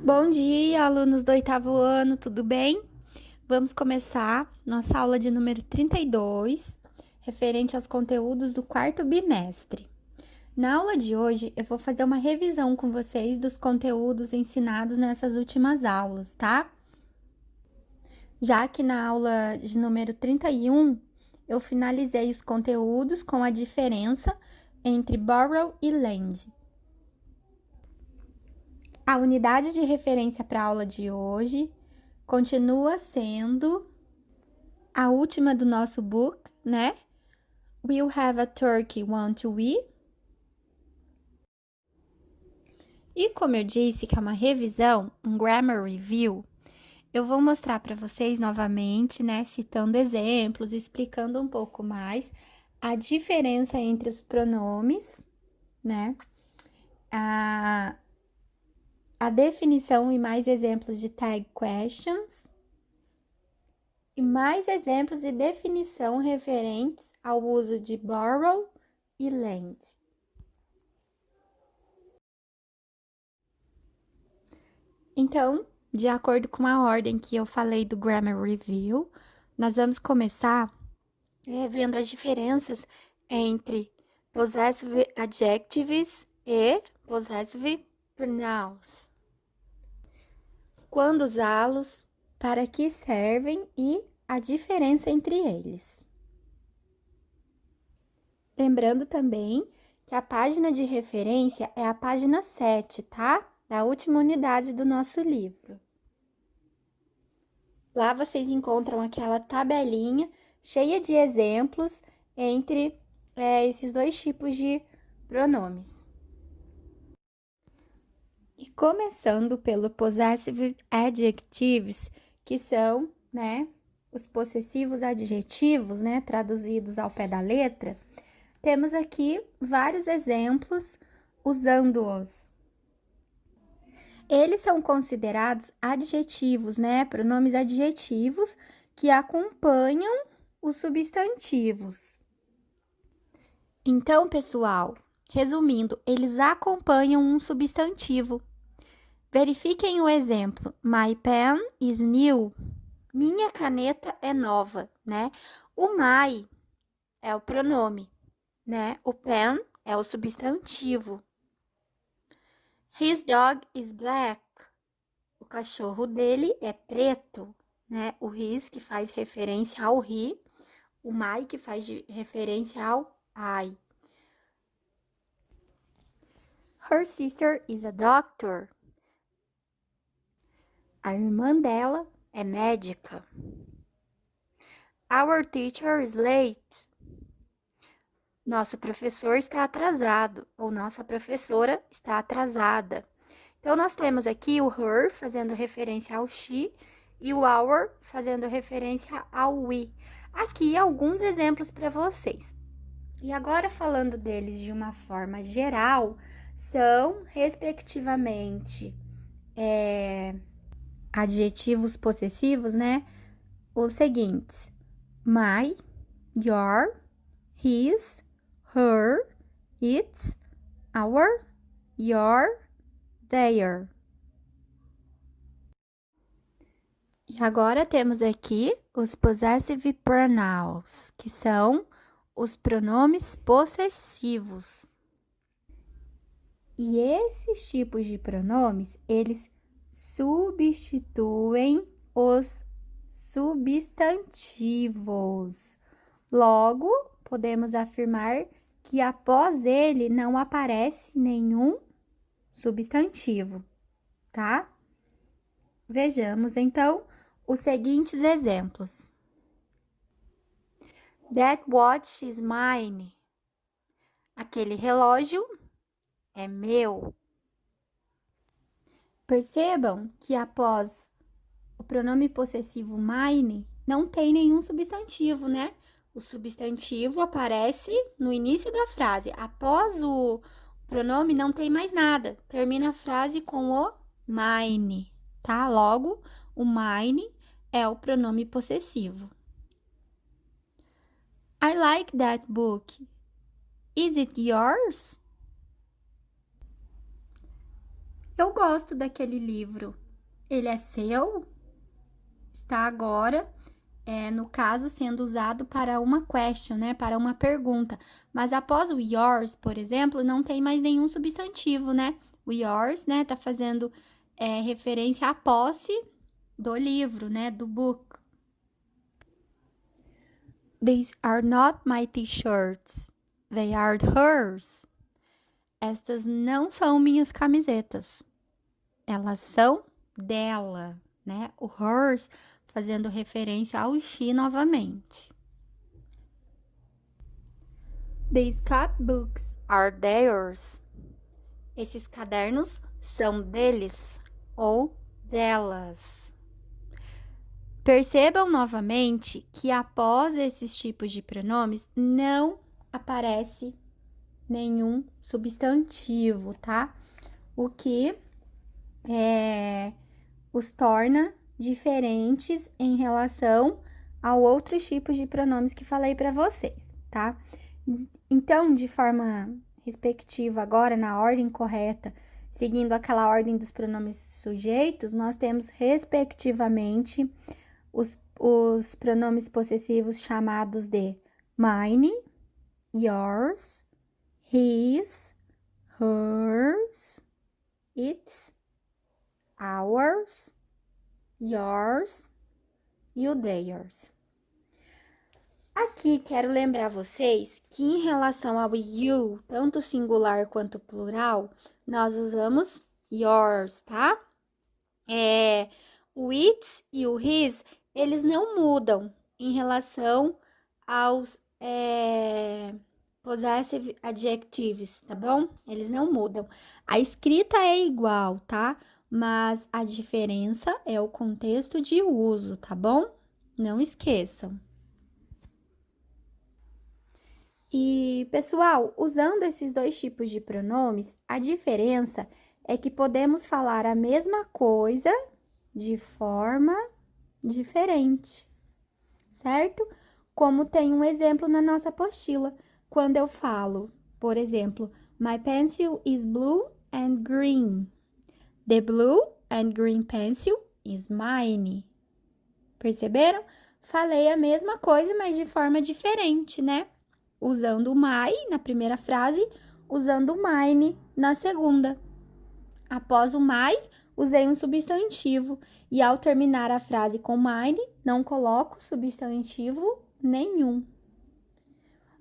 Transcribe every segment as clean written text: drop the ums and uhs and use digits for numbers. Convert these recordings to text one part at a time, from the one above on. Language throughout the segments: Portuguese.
Bom dia, alunos do oitavo ano, tudo bem? Vamos começar nossa aula de número 32, referente aos conteúdos do quarto bimestre. Na aula de hoje, eu vou fazer uma revisão com vocês dos conteúdos ensinados nessas últimas aulas, tá? Já que na aula de número 31, eu finalizei os conteúdos com a diferença entre borrow e lend. A unidade de referência para a aula de hoje continua sendo a última do nosso book, né? We'll have a turkey, won't we? E como eu disse que é uma revisão, um grammar review, eu vou mostrar para vocês novamente, né? Citando exemplos, explicando um pouco mais a diferença entre os pronomes, né? A definição e mais exemplos de tag questions. E mais exemplos e definição referentes ao uso de borrow e lend. Então, de acordo com a ordem que eu falei do Grammar Review, nós vamos começar vendo as diferenças entre possessive adjectives e possessive pronouns. Quando usá-los, para que servem e a diferença entre eles. Lembrando também que a página de referência é a página 7, tá? Da última unidade do nosso livro. Lá vocês encontram aquela tabelinha cheia de exemplos entre esses dois tipos de pronomes. E começando pelo possessive adjectives, que são, né, os possessivos adjetivos, né, traduzidos ao pé da letra, temos aqui vários exemplos usando-os. Eles são considerados adjetivos, né? Pronomes adjetivos que acompanham os substantivos. Então, pessoal, resumindo, eles acompanham um substantivo. Verifiquem o exemplo. My pen is new. Minha caneta é nova, né? O my é o pronome, né? O pen é o substantivo. His dog is black. O cachorro dele é preto, né? O his, que faz referência ao he, o my, que faz referência ao I. Her sister is a doctor. A irmã dela é médica. Our teacher is late. Nosso professor está atrasado, ou nossa professora está atrasada. Então, nós temos aqui o her fazendo referência ao she e o our fazendo referência ao we. Aqui alguns exemplos para vocês. E agora, falando deles de uma forma geral, são, respectivamente, adjetivos possessivos, né? Os seguintes: my, your, his, her, its, our, your, their. E agora temos aqui os possessive pronouns, que são os pronomes possessivos. E esses tipos de pronomes, eles substituem os substantivos. Logo, podemos afirmar que após ele não aparece nenhum substantivo, tá? Vejamos, então, os seguintes exemplos. That watch is mine. Aquele relógio é meu. Percebam que após o pronome possessivo mine, não tem nenhum substantivo, né? O substantivo aparece no início da frase. Após o pronome, não tem mais nada. Termina a frase com o mine, tá? Logo, o mine é o pronome possessivo. I like that book. Is it yours? Eu gosto daquele livro. Ele é seu? Está agora, no caso, sendo usado para uma question, né? Para uma pergunta. Mas após o yours, por exemplo, não tem mais nenhum substantivo, né? O yours, né? Tá fazendo referência à posse do livro, né? Do book. These are not my t-shirts. They are hers. Estas não são minhas camisetas. Elas são dela, né? O hers fazendo referência ao she novamente. These copybooks are theirs. Esses cadernos são deles ou delas. Percebam novamente que após esses tipos de pronomes não aparece nenhum substantivo, tá? O que os torna diferentes em relação a outros tipos de pronomes que falei para vocês, tá? Então, de forma respectiva, agora na ordem correta, seguindo aquela ordem dos pronomes sujeitos, nós temos respectivamente os pronomes possessivos chamados de mine, yours, his, hers, its, ours, yours e o theirs. Aqui quero lembrar vocês que em relação ao you, tanto singular quanto plural, nós usamos yours, tá? O its e o his, eles não mudam em relação aos possessive adjectives, tá bom? Eles não mudam. A escrita é igual, tá? Mas a diferença é o contexto de uso, tá bom? Não esqueçam. E, pessoal, usando esses dois tipos de pronomes, a diferença é que podemos falar a mesma coisa de forma diferente, certo? Como tem um exemplo na nossa apostila, quando eu falo, por exemplo, my pencil is blue and green. The blue and green pencil is mine. Perceberam? Falei a mesma coisa, mas de forma diferente, né? Usando o my na primeira frase, usando o mine na segunda. Após o my, usei um substantivo e ao terminar a frase com mine, não coloco substantivo nenhum.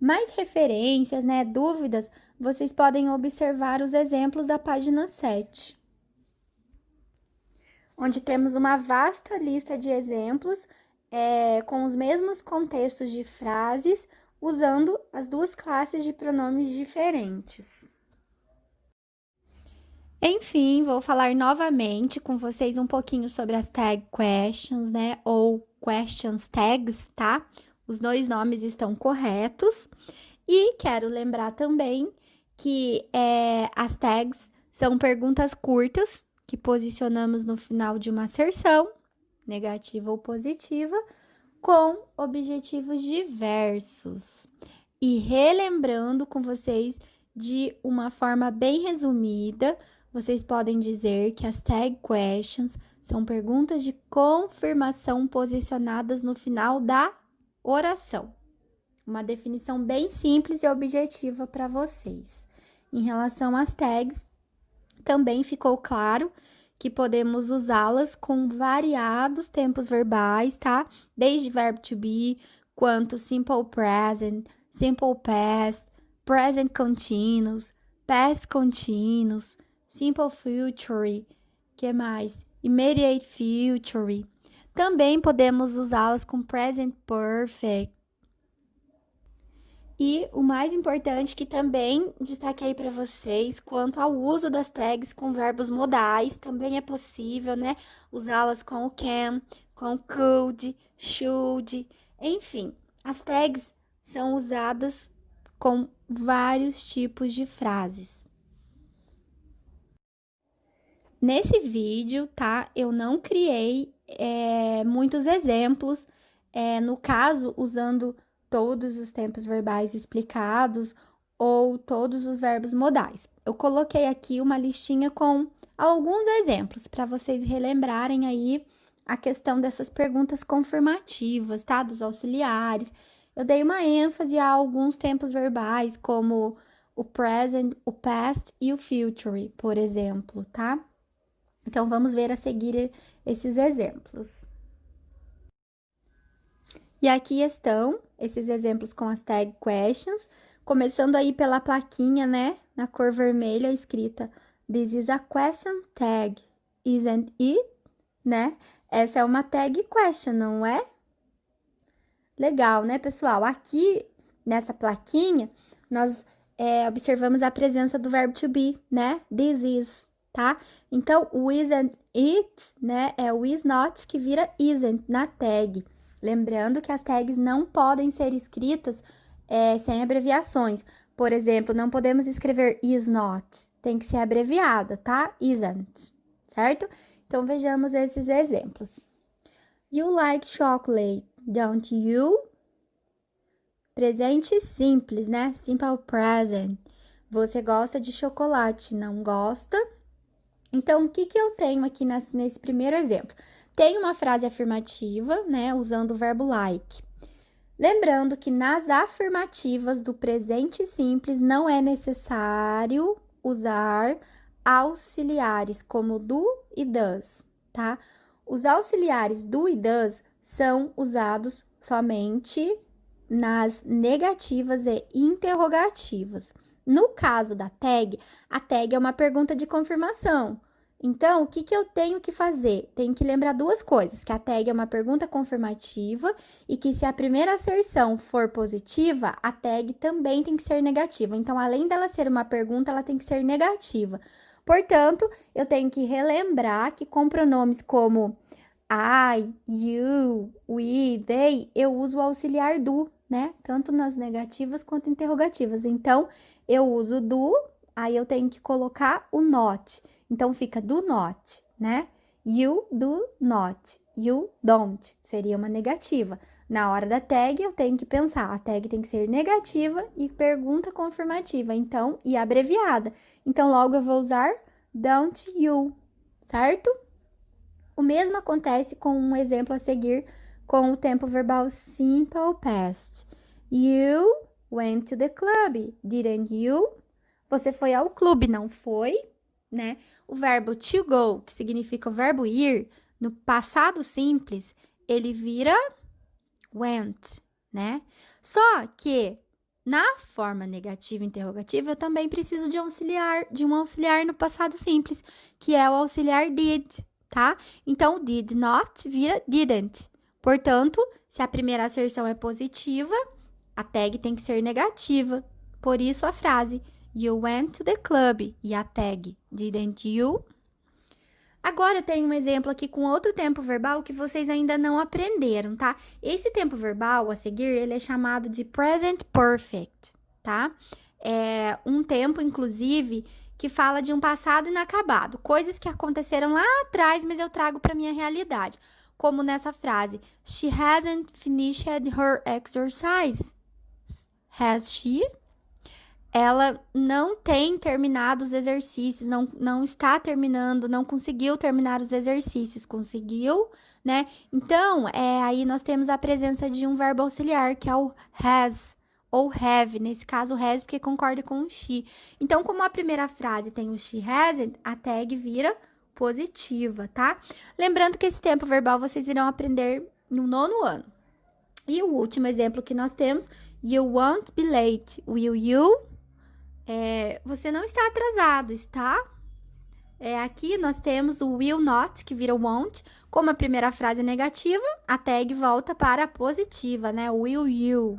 Mais referências, né, dúvidas, vocês podem observar os exemplos da página 7. Onde temos uma vasta lista de exemplos com os mesmos contextos de frases, usando as duas classes de pronomes diferentes. Enfim, vou falar novamente com vocês um pouquinho sobre as tag questions, né? Ou questions tags, tá? Os dois nomes estão corretos. E quero lembrar também que as tags são perguntas curtas que posicionamos no final de uma asserção, negativa ou positiva, com objetivos diversos. E relembrando com vocês de uma forma bem resumida, vocês podem dizer que as tag questions são perguntas de confirmação posicionadas no final da oração. Uma definição bem simples e objetiva para vocês. Em relação às tags, também ficou claro que podemos usá-las com variados tempos verbais, tá? Desde verbo to be, quanto simple present, simple past, present continuous, past continuous, simple future, que mais? Immediate future. Também podemos usá-las com present perfect. E o mais importante que também destaquei para vocês, quanto ao uso das tags com verbos modais, também é possível, né? Usá-las com o can, com o could, should, enfim. As tags são usadas com vários tipos de frases. Nesse vídeo, tá? Eu não criei muitos exemplos, no caso, usando todos os tempos verbais explicados ou todos os verbos modais. Eu coloquei aqui uma listinha com alguns exemplos para vocês relembrarem aí a questão dessas perguntas confirmativas, tá? Dos auxiliares. Eu dei uma ênfase a alguns tempos verbais, como o present, o past e o future, por exemplo, tá? Então, vamos ver a seguir esses exemplos. E aqui estão esses exemplos com as tag questions, começando aí pela plaquinha, né, na cor vermelha, escrita This is a question tag, isn't it? Né? Essa é uma tag question, não é? Legal, né, pessoal? Aqui, nessa plaquinha, nós observamos a presença do verbo to be, né? This is, tá? Então, o isn't it, né, é o is not que vira isn't na tag. Lembrando que as tags não podem ser escritas sem abreviações. Por exemplo, não podemos escrever is not, tem que ser abreviada, tá? Isn't, certo? Então, vejamos esses exemplos. You like chocolate, don't you? Presente simples, né? Simple present. Você gosta de chocolate, não gosta? Então, o que eu tenho aqui nesse primeiro exemplo? Tem uma frase afirmativa, né? Usando o verbo like. Lembrando que nas afirmativas do presente simples não é necessário usar auxiliares como do e does, tá? Os auxiliares do e does são usados somente nas negativas e interrogativas. No caso da tag, a tag é uma pergunta de confirmação. Então, o que eu tenho que fazer? Tenho que lembrar duas coisas, que a tag é uma pergunta confirmativa e que se a primeira asserção for positiva, a tag também tem que ser negativa. Então, além dela ser uma pergunta, ela tem que ser negativa. Portanto, eu tenho que relembrar que com pronomes como I, you, we, they, eu uso o auxiliar do, né? Tanto nas negativas quanto interrogativas. Então, eu uso do, aí eu tenho que colocar o not. Então, fica do not, né? You do not, you don't, seria uma negativa. Na hora da tag, eu tenho que pensar, a tag tem que ser negativa e pergunta confirmativa, então, e abreviada. Então, logo eu vou usar don't you, certo? O mesmo acontece com um exemplo a seguir com o tempo verbal simple past. You went to the club, didn't you? Você foi ao clube, não foi? Né? O verbo to go, que significa o verbo ir, no passado simples, ele vira went, né? Só que na forma negativa interrogativa, eu também preciso de um auxiliar no passado simples, que é o auxiliar did, tá? Então, did not vira didn't. Portanto, se a primeira asserção é positiva, a tag tem que ser negativa. Por isso, a frase You went to the club e a tag didn't you? Agora, eu tenho um exemplo aqui com outro tempo verbal que vocês ainda não aprenderam, tá? Esse tempo verbal a seguir, ele é chamado de present perfect, tá? É um tempo, inclusive, que fala de um passado inacabado, coisas que aconteceram lá atrás, mas eu trago para minha realidade. Como nessa frase, She hasn't finished her exercise. Has she? Ela não tem terminado os exercícios, não está terminando, não conseguiu terminar os exercícios, conseguiu, né? Então, aí nós temos a presença de um verbo auxiliar, que é o has ou have, nesse caso has, porque concorda com o she. Então, como a primeira frase tem o she hasn't, a tag vira positiva, tá? Lembrando que esse tempo verbal vocês irão aprender no 9º ano. E o último exemplo que nós temos, you won't be late, will you? Você não está atrasado, está? Aqui nós temos o will not, que vira won't. Como a primeira frase é negativa, a tag volta para a positiva, né? Will you.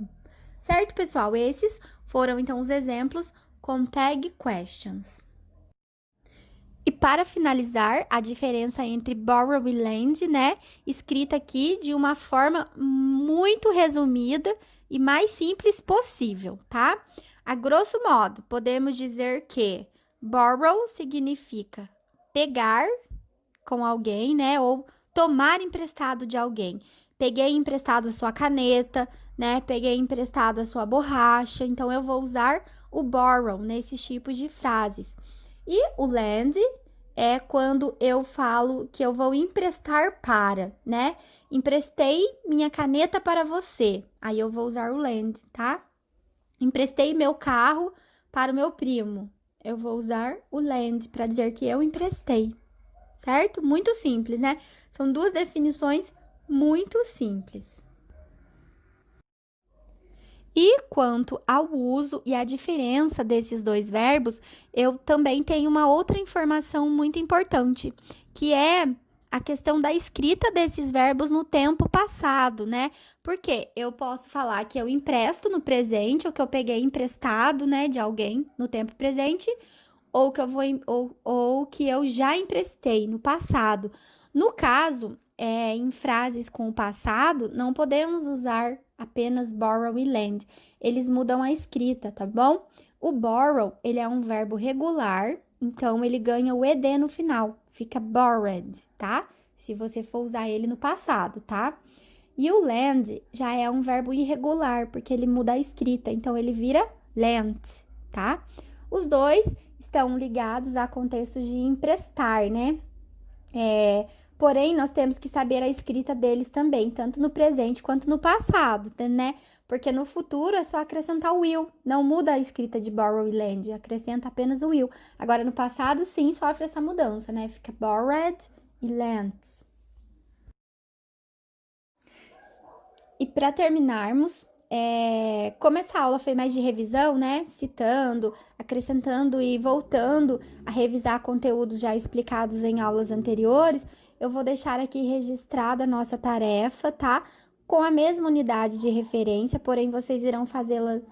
Certo, pessoal? Esses foram, então, os exemplos com tag questions. E para finalizar, a diferença entre borrow e lend, né? Escrita aqui de uma forma muito resumida e mais simples possível, tá? A grosso modo, podemos dizer que borrow significa pegar com alguém, né? Ou tomar emprestado de alguém. Peguei emprestado a sua caneta, né? Peguei emprestado a sua borracha. Então, eu vou usar o borrow nesses tipos de frases. E o lend é quando eu falo que eu vou emprestar para, né? Emprestei minha caneta para você. Aí eu vou usar o lend, tá? Emprestei meu carro para o meu primo. Eu vou usar o lend para dizer que eu emprestei, certo? Muito simples, né? São duas definições muito simples. E quanto ao uso e a diferença desses dois verbos, eu também tenho uma outra informação muito importante, que é a questão da escrita desses verbos no tempo passado, né? Porque eu posso falar que eu empresto no presente, ou que eu peguei emprestado, né, de alguém no tempo presente, ou que eu vou ou que eu já emprestei no passado. No caso, em frases com o passado, não podemos usar apenas borrow e lend. Eles mudam a escrita, tá bom? O borrow, ele é um verbo regular, então ele ganha o ed no final, fica borrowed, tá? Se você for usar ele no passado, tá? E o lend já é um verbo irregular, porque ele muda a escrita, então ele vira lent, tá? Os dois estão ligados a contextos de emprestar, né? Porém, nós temos que saber a escrita deles também, tanto no presente quanto no passado, né? Porque no futuro é só acrescentar o will, não muda a escrita de borrow e lend, acrescenta apenas o will. Agora, no passado, sim, sofre essa mudança, né? Fica borrowed e lent. E para terminarmos, como essa aula foi mais de revisão, né? Citando, acrescentando e voltando a revisar conteúdos já explicados em aulas anteriores, eu vou deixar aqui registrada a nossa tarefa, tá? Com a mesma unidade de referência, porém vocês irão fazê-las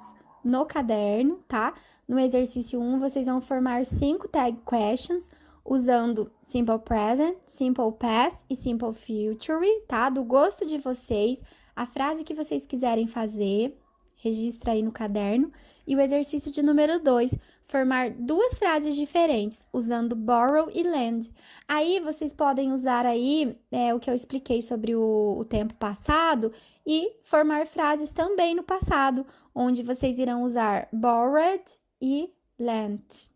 no caderno, tá? No exercício 1, vocês vão formar 5 tag questions usando simple present, simple past e simple future, tá? Do gosto de vocês. A frase que vocês quiserem fazer, registra aí no caderno. E o exercício de número 2, formar duas frases diferentes, usando borrow e lend. Aí, vocês podem usar aí o que eu expliquei sobre o tempo passado e formar frases também no passado, onde vocês irão usar borrowed e lent.